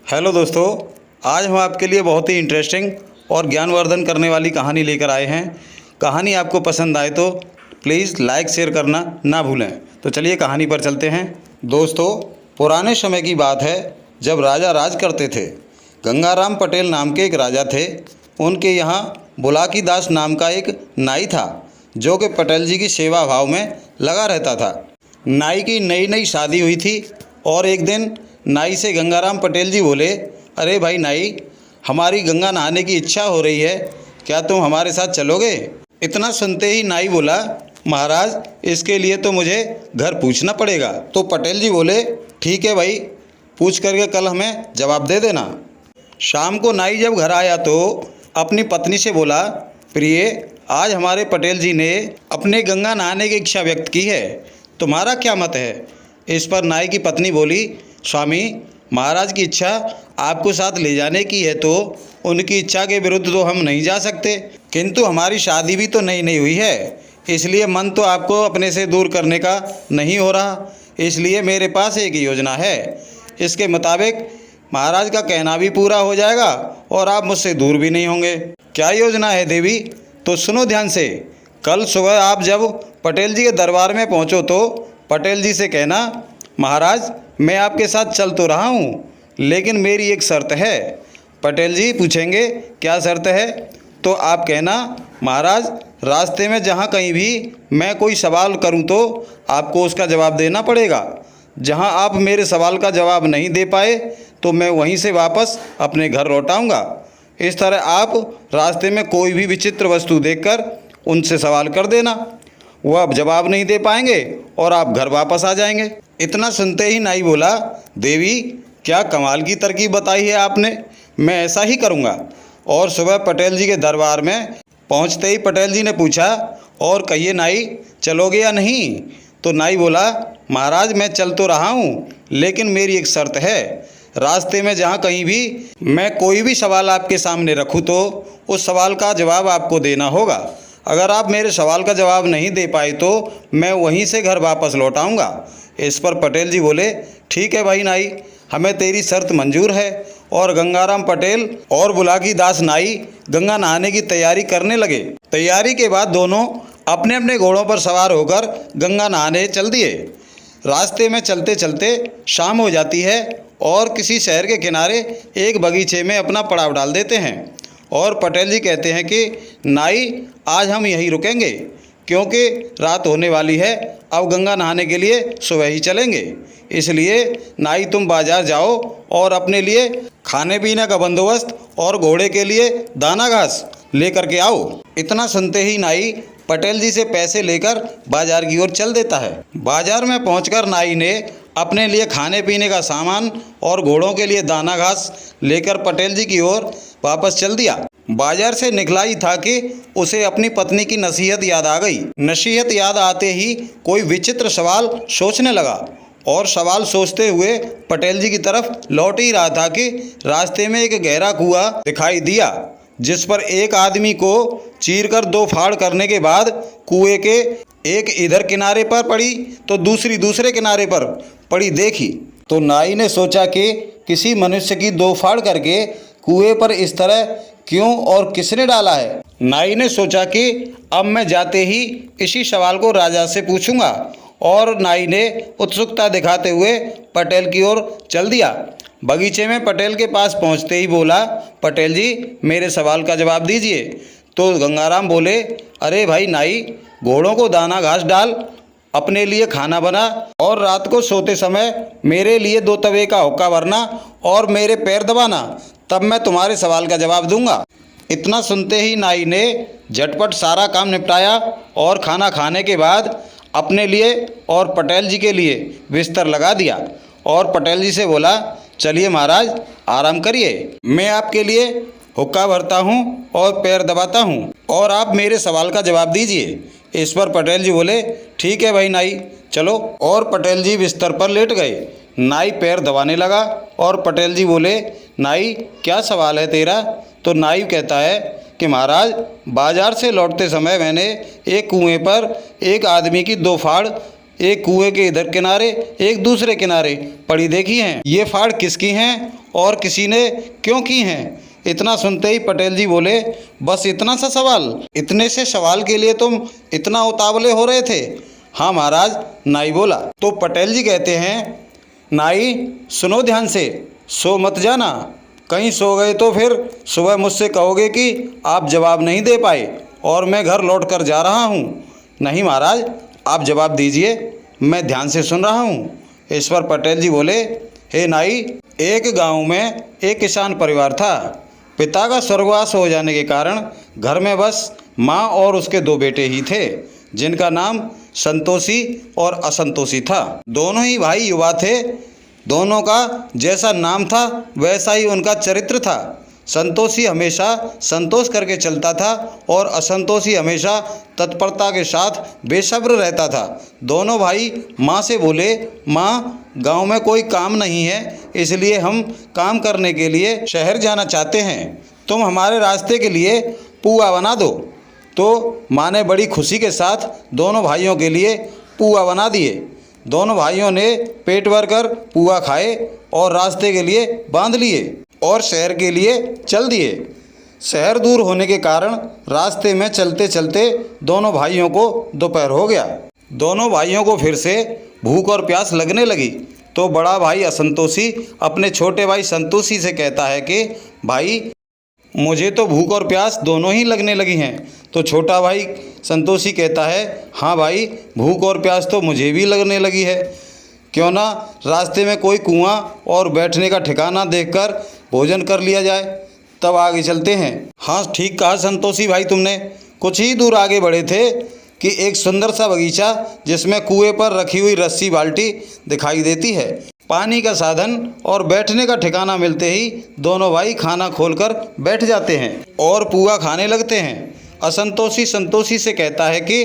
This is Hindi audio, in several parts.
हेलो दोस्तों, आज हम आपके लिए बहुत ही इंटरेस्टिंग और ज्ञानवर्धन करने वाली कहानी लेकर आए हैं। कहानी आपको पसंद आए तो प्लीज़ लाइक शेयर करना ना भूलें। तो चलिए कहानी पर चलते हैं। दोस्तों, पुराने समय की बात है जब राजा राज करते थे। गंगाराम पटेल नाम के एक राजा थे। उनके यहाँ बुलाकी दास नाम का एक नाई था जो कि पटेल जी की सेवा भाव में लगा रहता था। नाई की नई नई शादी हुई थी और एक दिन नाई से गंगाराम पटेल जी बोले, अरे भाई नाई, हमारी गंगा नहाने की इच्छा हो रही है, क्या तुम हमारे साथ चलोगे? इतना सुनते ही नाई बोला, महाराज इसके लिए तो मुझे घर पूछना पड़ेगा। तो पटेल जी बोले, ठीक है भाई, पूछ करके कल हमें जवाब दे देना। शाम को नाई जब घर आया तो अपनी पत्नी से बोला, प्रिय, आज हमारे पटेल जी ने अपने गंगा नहाने की इच्छा व्यक्त की है, तुम्हारा क्या मत है? इस पर नाई की पत्नी बोली, स्वामी, महाराज की इच्छा आपको साथ ले जाने की है तो उनकी इच्छा के विरुद्ध तो हम नहीं जा सकते, किंतु हमारी शादी भी तो नई नई हुई है, इसलिए मन तो आपको अपने से दूर करने का नहीं हो रहा। इसलिए मेरे पास एक योजना है, इसके मुताबिक महाराज का कहना भी पूरा हो जाएगा और आप मुझसे दूर भी नहीं होंगे। क्या योजना है देवी? तो सुनो ध्यान से। कल सुबह आप जब पटेल जी के दरबार में पहुंचो तो पटेल जी से कहना, महाराज मैं आपके साथ चल तो रहा हूँ, लेकिन मेरी एक शर्त है। पटेल जी पूछेंगे, क्या शर्त है? तो आप कहना, महाराज रास्ते में जहाँ कहीं भी मैं कोई सवाल करूँ तो आपको उसका जवाब देना पड़ेगा। जहाँ आप मेरे सवाल का जवाब नहीं दे पाए तो मैं वहीं से वापस अपने घर लौट आऊँगा। इस तरह आप रास्ते में कोई भी विचित्र वस्तु देखकर उनसे सवाल कर देना, वह अब जवाब नहीं दे पाएंगे और आप घर वापस आ जाएंगे। इतना सुनते ही नाई बोला, देवी क्या कमाल की तरकीब बताई है आपने, मैं ऐसा ही करूँगा। और सुबह पटेल जी के दरबार में पहुँचते ही पटेल जी ने पूछा, और कहिए नाई, चलोगे या नहीं? तो नाई बोला, महाराज मैं चल तो रहा हूँ, लेकिन मेरी एक शर्त है। रास्ते में जहाँ कहीं भी मैं कोई भी सवाल आपके सामने रखूँ तो उस सवाल का जवाब आपको देना होगा। अगर आप मेरे सवाल का जवाब नहीं दे पाए तो मैं वहीं से घर वापस लौट आऊँगा। इस पर पटेल जी बोले, ठीक है भाई नाई, हमें तेरी शर्त मंजूर है। और गंगाराम पटेल और बुलाकी दास नाई गंगा नहाने की तैयारी करने लगे। तैयारी के बाद दोनों अपने अपने घोड़ों पर सवार होकर गंगा नहाने चल दिए। रास्ते में चलते चलते शाम हो जाती है और किसी शहर के किनारे एक बगीचे में अपना पड़ाव डाल देते हैं। और पटेल जी कहते हैं कि नाई, आज हम यहीं रुकेंगे क्योंकि रात होने वाली है, अब गंगा नहाने के लिए सुबह ही चलेंगे। इसलिए नाई तुम बाज़ार जाओ और अपने लिए खाने पीने का बंदोबस्त और घोड़े के लिए दाना घास लेकर के आओ। इतना सुनते ही नाई पटेल जी से पैसे लेकर बाज़ार की ओर चल देता है। बाज़ार में पहुंचकर नाई ने अपने लिए खाने पीने का सामान और घोड़ों के लिए दाना घास लेकर पटेल जी की ओर वापस चल दिया। बाजार से निकला ही था कि उसे अपनी पत्नी की नसीहत याद आ गई। नसीहत याद आते ही कोई विचित्र सवाल सोचने लगा और सवाल सोचते हुए पटेल जी की तरफ लौट ही रहा था कि रास्ते में एक गहरा कुआं दिखाई दिया, जिस पर एक आदमी को चीरकर दो फाड़ करने के बाद कुएं के एक इधर किनारे पर पड़ी तो दूसरी दूसरे किनारे पर पड़ी देखी। तो नाई ने सोचा कि किसी मनुष्य की दो फाड़ करके कुएं पर इस तरह क्यों और किसने डाला है। नाई ने सोचा कि अब मैं जाते ही इसी सवाल को राजा से पूछूंगा, और नाई ने उत्सुकता दिखाते हुए पटेल की ओर चल दिया। बगीचे में पटेल के पास पहुंचते ही बोला, पटेल जी मेरे सवाल का जवाब दीजिए। तो गंगाराम बोले, अरे भाई नाई, घोड़ों को दाना घास डाल, अपने लिए खाना बना और रात को सोते समय मेरे लिए 2 तवे का हुक्का भरना और मेरे पैर दबाना, तब मैं तुम्हारे सवाल का जवाब दूंगा। इतना सुनते ही नाई ने झटपट सारा काम निपटाया और खाना खाने के बाद अपने लिए और पटेल जी के लिए बिस्तर लगा दिया और पटेल जी से बोला, चलिए महाराज आराम करिए, मैं आपके लिए हुक्का भरता हूँ और पैर दबाता हूँ और आप मेरे सवाल का जवाब दीजिए। इस पर पटेल जी बोले, ठीक है भाई नाई, चलो। और पटेल जी बिस्तर पर लेट गए। नाई पैर दबाने लगा और पटेल जी बोले, नाई क्या सवाल है तेरा? तो नाई कहता है कि महाराज, बाजार से लौटते समय मैंने एक कुएं पर एक आदमी की 2 फाड़ एक कुएं के इधर किनारे एक दूसरे किनारे पड़ी देखी हैं। ये फाड़ किसकी हैं और किसी ने क्यों की हैं? इतना सुनते ही पटेल जी बोले, बस इतना सा सवाल? इतने से सवाल के लिए तुम इतना उतावले हो रहे थे? हाँ महाराज, नाई बोला। तो पटेल जी कहते हैं, नाई सुनो ध्यान से, सो मत जाना, कहीं सो गए तो फिर सुबह मुझसे कहोगे कि आप जवाब नहीं दे पाए और मैं घर लौट कर जा रहा हूँ। नहीं महाराज, आप जवाब दीजिए, मैं ध्यान से सुन रहा हूँ। इस पर पटेल जी बोले, हे नाई, एक गांव में एक किसान परिवार था। पिता का स्वर्गवास हो जाने के कारण घर में बस माँ और उसके दो बेटे ही थे, जिनका नाम संतोषी और असंतोषी था। दोनों ही भाई युवा थे। दोनों का जैसा नाम था वैसा ही उनका चरित्र था। संतोषी हमेशा संतोष करके चलता था और असंतोषी हमेशा तत्परता के साथ बेसब्र रहता था। दोनों भाई माँ से बोले, माँ, गांव में कोई काम नहीं है, इसलिए हम काम करने के लिए शहर जाना चाहते हैं। तुम हमारे रास्ते के लिए पुआ बना दो। तो माँ ने बड़ी खुशी के साथ दोनों भाइयों के लिए पुआ बना दिए। दोनों भाइयों ने पेट भर कर पुआ खाए और रास्ते के लिए बांध लिए और शहर के लिए चल दिए। शहर दूर होने के कारण रास्ते में चलते चलते दोनों भाइयों को दोपहर हो गया। दोनों भाइयों को फिर से भूख और प्यास लगने लगी। तो बड़ा भाई असंतोषी अपने छोटे भाई संतोषी से कहता है कि भाई, मुझे तो भूख और प्यास दोनों ही लगने लगी हैं। तो छोटा भाई संतोषी कहता है, हाँ भाई, भूख और प्यास तो मुझे भी लगने लगी है। क्यों ना रास्ते में कोई कुआं और बैठने का ठिकाना देखकर भोजन कर लिया जाए, तब आगे चलते हैं। हाँ, ठीक कहा संतोषी भाई तुमने। कुछ ही दूर आगे बढ़े थे कि एक सुंदर सा बगीचा जिसमें कुएं पर रखी हुई रस्सी बाल्टी दिखाई देती है। पानी का साधन और बैठने का ठिकाना मिलते ही दोनों भाई खाना खोलकर बैठ जाते हैं और पुआ खाने लगते हैं। असंतोषी संतोषी से कहता है कि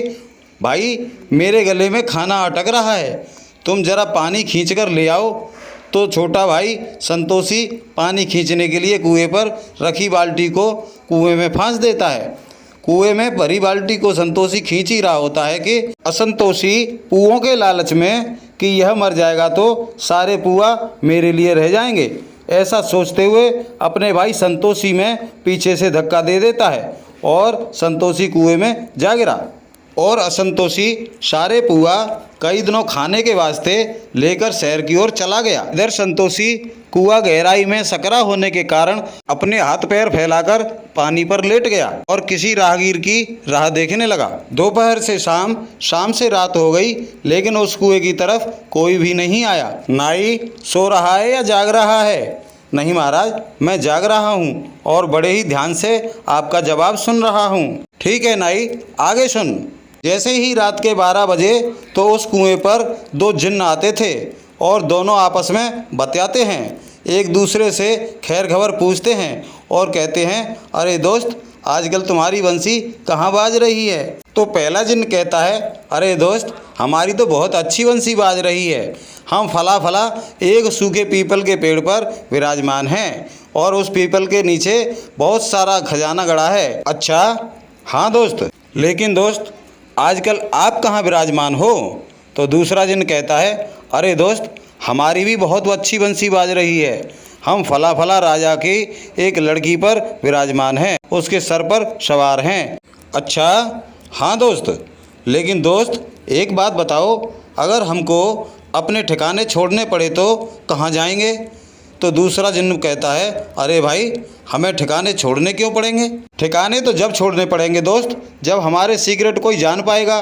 भाई, मेरे गले में खाना अटक रहा है, तुम ज़रा पानी खींच कर ले आओ। तो छोटा भाई संतोषी पानी खींचने के लिए कुएं पर रखी बाल्टी को कुएं में फांस देता है। कुएं में भरी बाल्टी को संतोषी खींच ही रहा होता है कि असंतोषी पुओं के लालच में कि यह मर जाएगा तो सारे पुआ मेरे लिए रह जाएंगे, ऐसा सोचते हुए अपने भाई संतोषी में पीछे से धक्का दे देता है और संतोषी कुएं में जा गिरा। और असंतोषी सारे पुआ कई दिनों खाने के वास्ते लेकर शहर की ओर चला गया। इधर संतोषी कुआं गहराई में सकरा होने के कारण अपने हाथ पैर फैलाकर पानी पर लेट गया और किसी राहगीर की राह देखने लगा। दोपहर से शाम, शाम से रात हो गई, लेकिन उस कुएं की तरफ कोई भी नहीं आया। नाई सो रहा है या जाग रहा है? नहीं महाराज, मैं जाग रहा हूँ और बड़े ही ध्यान से आपका जवाब सुन रहा हूँ। ठीक है नाई, आगे सुन। जैसे ही रात के 12 बजे तो उस कुएं पर दो जिन्न आते थे और दोनों आपस में बतियाते हैं, एक दूसरे से खैर खबर पूछते हैं और कहते हैं, अरे दोस्त, आजकल तुम्हारी बंसी कहाँ बाज रही है? तो पहला जिन्न कहता है, अरे दोस्त, हमारी तो बहुत अच्छी बंसी बाज रही है। हम फला फला एक सूखे पीपल के पेड़ पर विराजमान हैं और उस पीपल के नीचे बहुत सारा खजाना गड़ा है। अच्छा, हाँ दोस्त, लेकिन दोस्त आजकल आप कहाँ विराजमान हो? तो दूसरा जिन्न कहता है, अरे दोस्त, हमारी भी बहुत अच्छी बंसी बाज रही है। हम फला फला राजा की एक लड़की पर विराजमान हैं, उसके सर पर सवार हैं। अच्छा, हाँ दोस्त, लेकिन दोस्त एक बात बताओ, अगर हमको अपने ठिकाने छोड़ने पड़े तो कहाँ जाएंगे? तो दूसरा जिन्न कहता है, अरे भाई, हमें ठिकाने छोड़ने क्यों पड़ेंगे? ठिकाने तो जब छोड़ने पड़ेंगे दोस्त, जब हमारे सीक्रेट कोई जान पाएगा,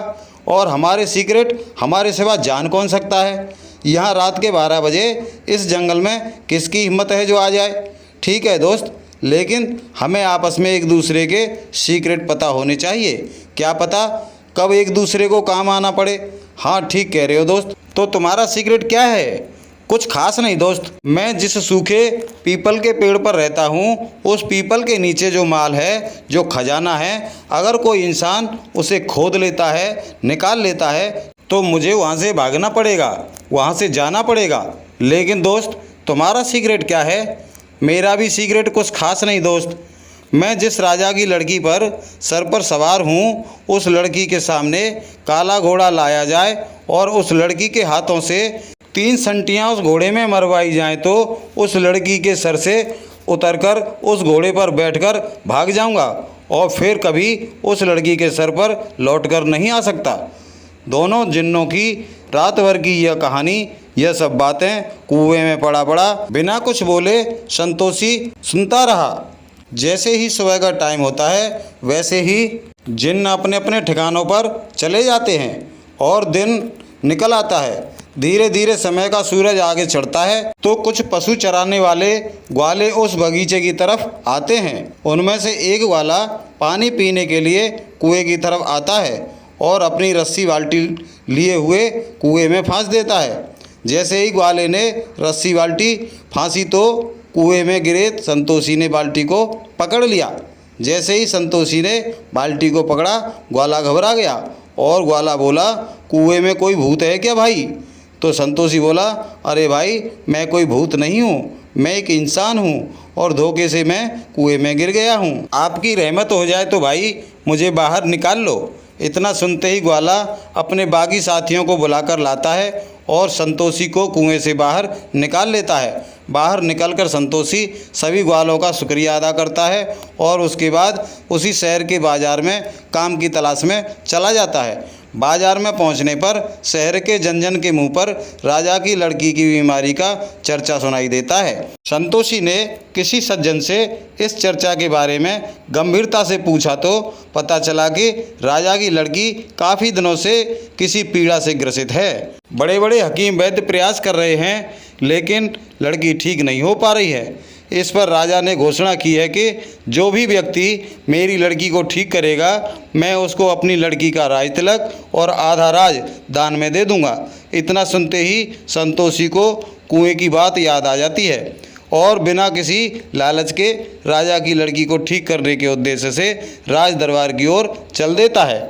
और हमारे सीक्रेट हमारे सिवा जान कौन सकता है? यहाँ रात के 12 बजे इस जंगल में किसकी हिम्मत है जो आ जाए? ठीक है दोस्त, लेकिन हमें आपस में एक दूसरे के सीक्रेट पता होने चाहिए। क्या पता कब एक दूसरे को काम आना पड़े। हाँ, ठीक कह रहे हो दोस्त। तो तुम्हारा सीक्रेट क्या है? कुछ खास नहीं दोस्त, मैं जिस सूखे पीपल के पेड़ पर रहता हूँ, उस पीपल के नीचे जो माल है, जो खजाना है, अगर कोई इंसान उसे खोद लेता है, निकाल लेता है, तो मुझे वहाँ से भागना पड़ेगा, वहाँ से जाना पड़ेगा। लेकिन दोस्त तुम्हारा सीक्रेट क्या है? मेरा भी सीक्रेट कुछ खास नहीं दोस्त, मैं जिस राजा की लड़की पर सर पर सवार हूँ, उस लड़की के सामने काला घोड़ा लाया जाए और उस लड़की के हाथों से 3 संटियाँ उस घोड़े में मरवाई जाएं, तो उस लड़की के सर से उतरकर उस घोड़े पर बैठकर भाग जाऊंगा और फिर कभी उस लड़की के सर पर लौटकर नहीं आ सकता। दोनों जिन्नों की रात भर की यह कहानी, यह सब बातें कुएं में पड़ा पड़ा बिना कुछ बोले संतोषी सुनता रहा। जैसे ही सुबह का टाइम होता है, वैसे ही जिन्न अपने अपने ठिकानों पर चले जाते हैं और दिन निकल आता है। धीरे धीरे समय का सूरज आगे चढ़ता है तो कुछ पशु चराने वाले ग्वाले उस बगीचे की तरफ आते हैं। उनमें से एक ग्वाला पानी पीने के लिए कुएं की तरफ आता है और अपनी रस्सी बाल्टी लिए हुए कुएं में फांस देता है। जैसे ही ग्वाले ने रस्सी बाल्टी फांसी तो कुएं में गिरे संतोषी ने बाल्टी को पकड़ लिया। जैसे ही संतोषी ने बाल्टी को पकड़ा, ग्वाला घबरा गया और ग्वाला बोला, कुएं में कोई भूत है क्या भाई? तो संतोषी बोला, अरे भाई, मैं कोई भूत नहीं हूँ, मैं एक इंसान हूँ और धोखे से मैं कुएं में गिर गया हूँ। आपकी रहमत हो जाए तो भाई मुझे बाहर निकाल लो। इतना सुनते ही ग्वाला अपने बाकी साथियों को बुलाकर लाता है और संतोषी को कुएं से बाहर निकाल लेता है। बाहर निकलकर संतोषी सभी ग्वालों का शुक्रिया अदा करता है और उसके बाद उसी शहर के बाज़ार में काम की तलाश में चला जाता है। बाजार में पहुंचने पर शहर के जन जन के मुंह पर राजा की लड़की की बीमारी का चर्चा सुनाई देता है। संतोषी ने किसी सज्जन से इस चर्चा के बारे में गंभीरता से पूछा तो पता चला कि राजा की लड़की काफ़ी दिनों से किसी पीड़ा से ग्रसित है। बड़े बड़े हकीम वैद्य प्रयास कर रहे हैं, लेकिन लड़की ठीक नहीं हो पा रही है। इस पर राजा ने घोषणा की है कि जो भी व्यक्ति मेरी लड़की को ठीक करेगा, मैं उसको अपनी लड़की का राज तिलक और आधा राज दान में दे दूंगा। इतना सुनते ही संतोषी को कुएं की बात याद आ जाती है और बिना किसी लालच के राजा की लड़की को ठीक करने के उद्देश्य से राज दरबार की ओर चल देता है।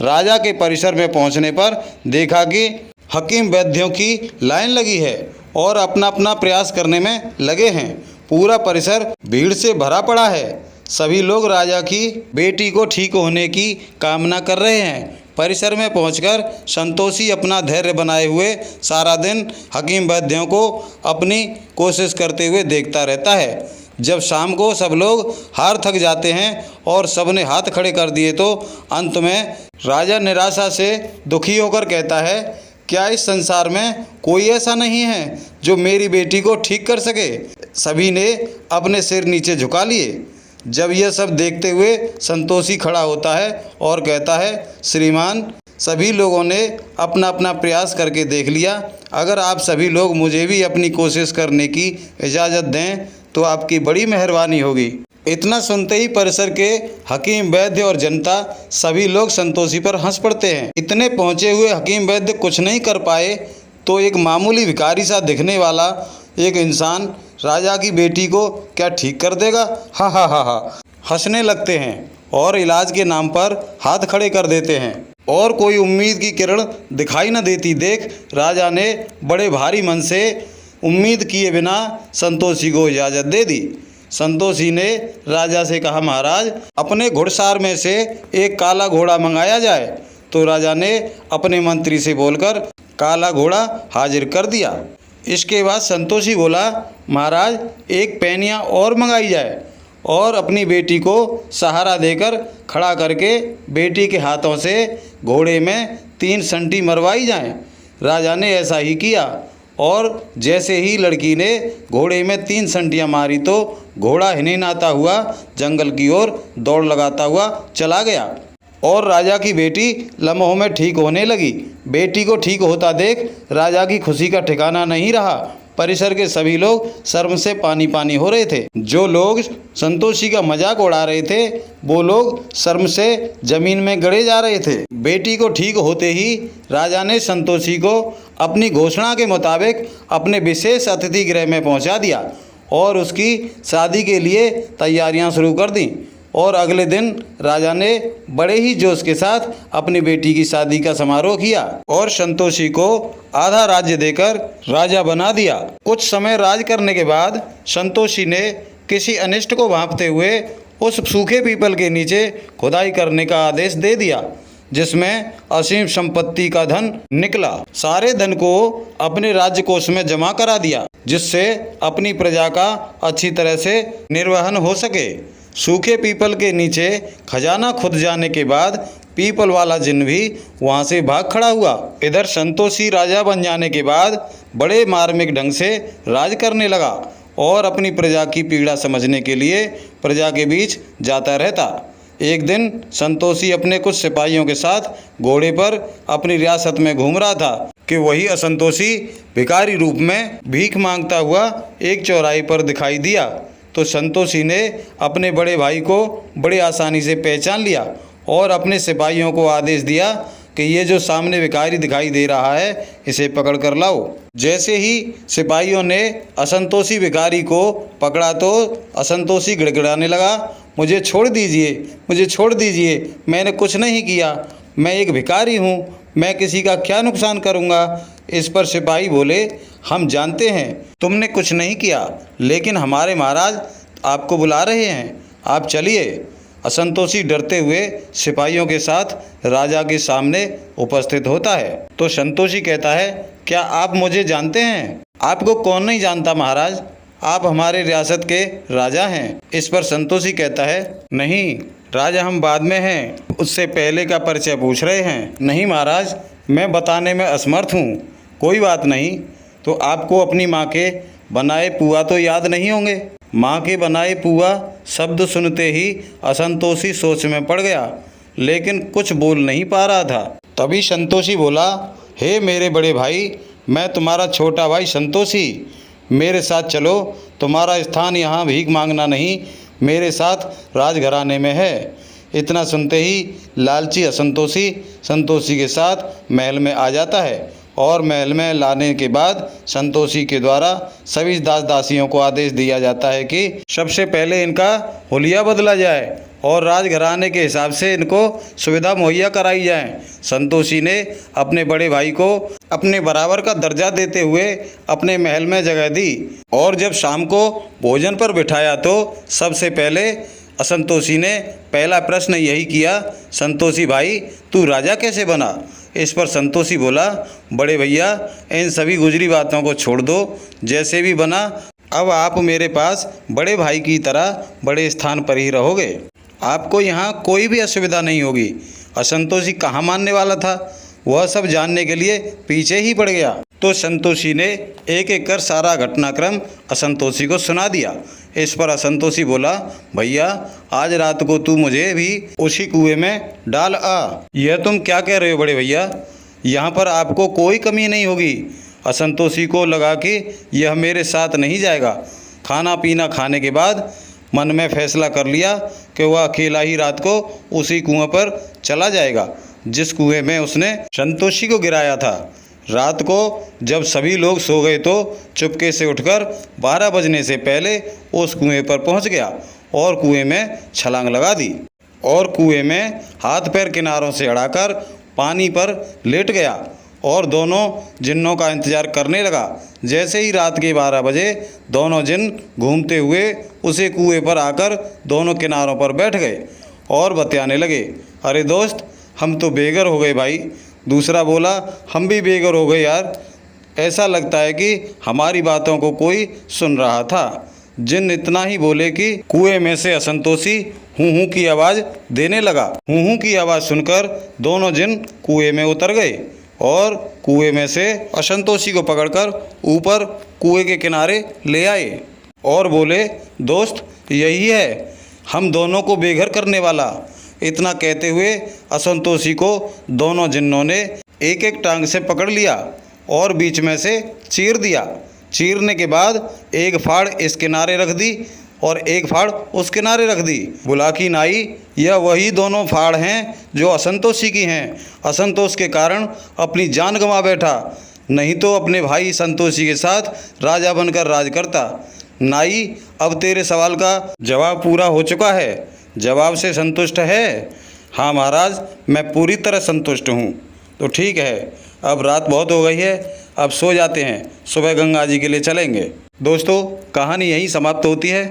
राजा के परिसर में पहुंचने पर देखा कि हकीम वैद्यों की लाइन लगी है और अपना अपना प्रयास करने में लगे हैं। पूरा परिसर भीड़ से भरा पड़ा है। सभी लोग राजा की बेटी को ठीक होने की कामना कर रहे हैं। परिसर में पहुंचकर संतोषी अपना धैर्य बनाए हुए सारा दिन हकीम वैद्यों को अपनी कोशिश करते हुए देखता रहता है। जब शाम को सब लोग हार थक जाते हैं और सबने हाथ खड़े कर दिए तो अंत में राजा निराशा से दुखी होकर कहता है, क्या इस संसार में कोई ऐसा नहीं है जो मेरी बेटी को ठीक कर सके? सभी ने अपने सिर नीचे झुका लिए। जब यह सब देखते हुए संतोषी खड़ा होता है और कहता है, श्रीमान, सभी लोगों ने अपना अपना प्रयास करके देख लिया। अगर आप सभी लोग मुझे भी अपनी कोशिश करने की इजाज़त दें तो आपकी बड़ी मेहरबानी होगी। इतना सुनते ही परिसर के हकीम वैद्य और जनता सभी लोग संतोषी पर हंस पड़ते हैं। इतने पहुंचे हुए हकीम वैद्य कुछ नहीं कर पाए तो एक मामूली भिखारी सा दिखने वाला एक इंसान राजा की बेटी को क्या ठीक कर देगा? हा हा हा हा हंसने लगते हैं और इलाज के नाम पर हाथ खड़े कर देते हैं और कोई उम्मीद की किरण दिखाई न देती देख राजा ने बड़े भारी मन से उम्मीद किए बिना संतोषी को इजाज़त दे दी। संतोषी ने राजा से कहा, महाराज, अपने घुड़सार में से एक काला घोड़ा मंगाया जाए। तो राजा ने अपने मंत्री से बोलकर काला घोड़ा हाजिर कर दिया। इसके बाद संतोषी बोला, महाराज, एक पैनिया और मंगाई जाए और अपनी बेटी को सहारा देकर खड़ा करके बेटी के हाथों से घोड़े में 3 संटी मरवाई जाएं। राजा ने ऐसा ही किया और जैसे ही लड़की ने घोड़े में 3 संटियाँ मारी तो घोड़ा हिनहिनाता हुआ जंगल की ओर दौड़ लगाता हुआ चला गया और राजा की बेटी लम्हों में ठीक होने लगी। बेटी को ठीक होता देख राजा की खुशी का ठिकाना नहीं रहा। परिसर के सभी लोग शर्म से पानी पानी हो रहे थे। जो लोग संतोषी का मजाक उड़ा रहे थे वो लोग शर्म से जमीन में गड़े जा रहे थे। बेटी को ठीक होते ही राजा ने संतोषी को अपनी घोषणा के मुताबिक अपने विशेष अतिथि गृह में पहुंचा दिया और उसकी शादी के लिए तैयारियां शुरू कर दी। और अगले दिन राजा ने बड़े ही जोश के साथ अपनी बेटी की शादी का समारोह किया और संतोषी को आधा राज्य देकर राजा बना दिया। कुछ समय राज करने के बाद संतोषी ने किसी अनिष्ट को भांपते हुए उस सूखे पीपल के नीचे खुदाई करने का आदेश दे दिया, जिसमें असीम संपत्ति का धन निकला। सारे धन को अपने राज्य कोष में जमा करा दिया, जिससे अपनी प्रजा का अच्छी तरह से निर्वहन हो सके। सूखे पीपल के नीचे खजाना खुद जाने के बाद पीपल वाला जिन्न भी वहां से भाग खड़ा हुआ। इधर संतोषी राजा बन जाने के बाद बड़े मार्मिक ढंग से राज करने लगा और अपनी प्रजा की पीड़ा समझने के लिए प्रजा के बीच जाता रहता। एक दिन संतोषी अपने कुछ सिपाहियों के साथ घोड़े पर अपनी रियासत में घूम रहा था कि वही असंतोषी भिखारी रूप में भीख मांगता हुआ एक चौराहे पर दिखाई दिया। तो संतोषी ने अपने बड़े भाई को बड़े आसानी से पहचान लिया और अपने सिपाहियों को आदेश दिया कि ये जो सामने भिखारी दिखाई दे रहा है, इसे पकड़ कर लाओ। जैसे ही सिपाहियों ने असंतोषी भिखारी को पकड़ा तो असंतोषी गिड़गिड़ाने लगा, मुझे छोड़ दीजिए, मुझे छोड़ दीजिए, मैंने कुछ नहीं किया, मैं एक भिखारी हूँ, मैं किसी का क्या नुकसान करूँगा। इस पर सिपाही बोले, हम जानते हैं तुमने कुछ नहीं किया, लेकिन हमारे महाराज आपको बुला रहे हैं, आप चलिए। असंतोषी डरते हुए सिपाहियों के साथ राजा के सामने उपस्थित होता है। तो संतोषी कहता है, क्या आप मुझे जानते हैं? आपको कौन नहीं जानता महाराज, आप हमारे रियासत के राजा हैं। इस पर संतोषी कहता है, नहीं राजा, हम बाद में हैं, उससे पहले का परिचय पूछ रहे हैं। नहीं महाराज, मैं बताने में असमर्थ हूँ। कोई बात नहीं, तो आपको अपनी माँ के बनाए पुआ तो याद नहीं होंगे? माँ के बनाए पुआ शब्द सुनते ही असंतोषी सोच में पड़ गया, लेकिन कुछ बोल नहीं पा रहा था। तभी संतोषी बोला, हे मेरे बड़े भाई, मैं तुम्हारा छोटा भाई संतोषी, मेरे साथ चलो, तुम्हारा स्थान यहाँ भीख मांगना नहीं, मेरे साथ राजघराने में है। इतना सुनते ही लालची असंतोषी संतोषी के साथ महल में आ जाता है और महल में लाने के बाद संतोषी के द्वारा सभी दास दासियों को आदेश दिया जाता है कि सबसे पहले इनका हुलिया बदला जाए और राजघराने के हिसाब से इनको सुविधा मुहैया कराई जाए। संतोषी ने अपने बड़े भाई को अपने बराबर का दर्जा देते हुए अपने महल में जगह दी और जब शाम को भोजन पर बिठाया तो सबसे पहले असंतोषी ने पहला प्रश्न यही किया, संतोषी भाई तू राजा कैसे बना? इस पर संतोषी बोला, बड़े भैया इन सभी गुजरी बातों को छोड़ दो, जैसे भी बना अब आप मेरे पास बड़े भाई की तरह बड़े स्थान पर ही रहोगे, आपको यहाँ कोई भी असुविधा नहीं होगी। असंतोषी कहाँ मानने वाला था, वह सब जानने के लिए पीछे ही पड़ गया। तो संतोषी ने एक एक कर सारा घटनाक्रम असंतोषी को सुना दिया। इस पर असंतोषी बोला, भैया आज रात को तू मुझे भी उसी कुएं में डाल आ। यह तुम क्या कह रहे हो बड़े भैया, यहाँ पर आपको कोई कमी नहीं होगी। असंतोषी को लगा कि यह मेरे साथ नहीं जाएगा। खाना पीना खाने के बाद मन में फैसला कर लिया कि वह अकेला ही रात को उसी कुएं पर चला जाएगा जिस कुएं में उसने संतोषी को गिराया था। रात को जब सभी लोग सो गए तो चुपके से उठकर 12 बजने से पहले उस कुएं पर पहुंच गया और कुएं में छलांग लगा दी और कुएं में हाथ पैर किनारों से अड़ाकर पानी पर लेट गया और दोनों जिन्नों का इंतजार करने लगा। जैसे ही रात के 12 बजे दोनों जिन्न घूमते हुए उसी कुएं पर आकर दोनों किनारों पर बैठ गए और बतियाने लगे, अरे दोस्त हम तो बेघर हो गए भाई। दूसरा बोला, हम भी बेघर हो गए यार, ऐसा लगता है कि हमारी बातों को कोई सुन रहा था। जिन्न इतना ही बोले कि कुएं में से असंतोषी हूँ हूँ की आवाज़ देने लगा। हूँ हूँ की आवाज़ सुनकर दोनों जिन्न कुएं में उतर गए और कुएं में से असंतोषी को पकड़कर ऊपर कुएं के किनारे ले आए और बोले, दोस्त यही है हम दोनों को बेघर करने वाला। इतना कहते हुए असंतोषी को दोनों जिन्नों ने एक एक टांग से पकड़ लिया और बीच में से चीर दिया। चीरने के बाद एक फाड़ इस किनारे रख दी और एक फाड़ उस किनारे रख दी। बुला की नाई, यह वही दोनों फाड़ हैं जो असंतोषी की हैं। असंतोष के कारण अपनी जान गंवा बैठा, नहीं तो अपने भाई संतोषी के साथ राजा बनकर राज करता। नाई, अब तेरे सवाल का जवाब पूरा हो चुका है, जवाब से संतुष्ट है? हाँ महाराज, मैं पूरी तरह संतुष्ट हूँ। तो ठीक है, अब रात बहुत हो गई है, अब सो जाते हैं, सुबह गंगा जी के लिए चलेंगे। दोस्तों कहानी यहीं समाप्त होती है।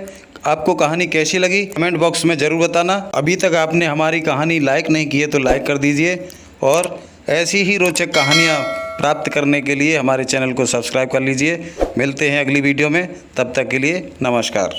आपको कहानी कैसी लगी कमेंट बॉक्स में ज़रूर बताना। अभी तक आपने हमारी कहानी लाइक नहीं की है तो लाइक कर दीजिए और ऐसी ही रोचक कहानियाँ प्राप्त करने के लिए हमारे चैनल को सब्सक्राइब कर लीजिए। मिलते हैं अगली वीडियो में, तब तक के लिए नमस्कार।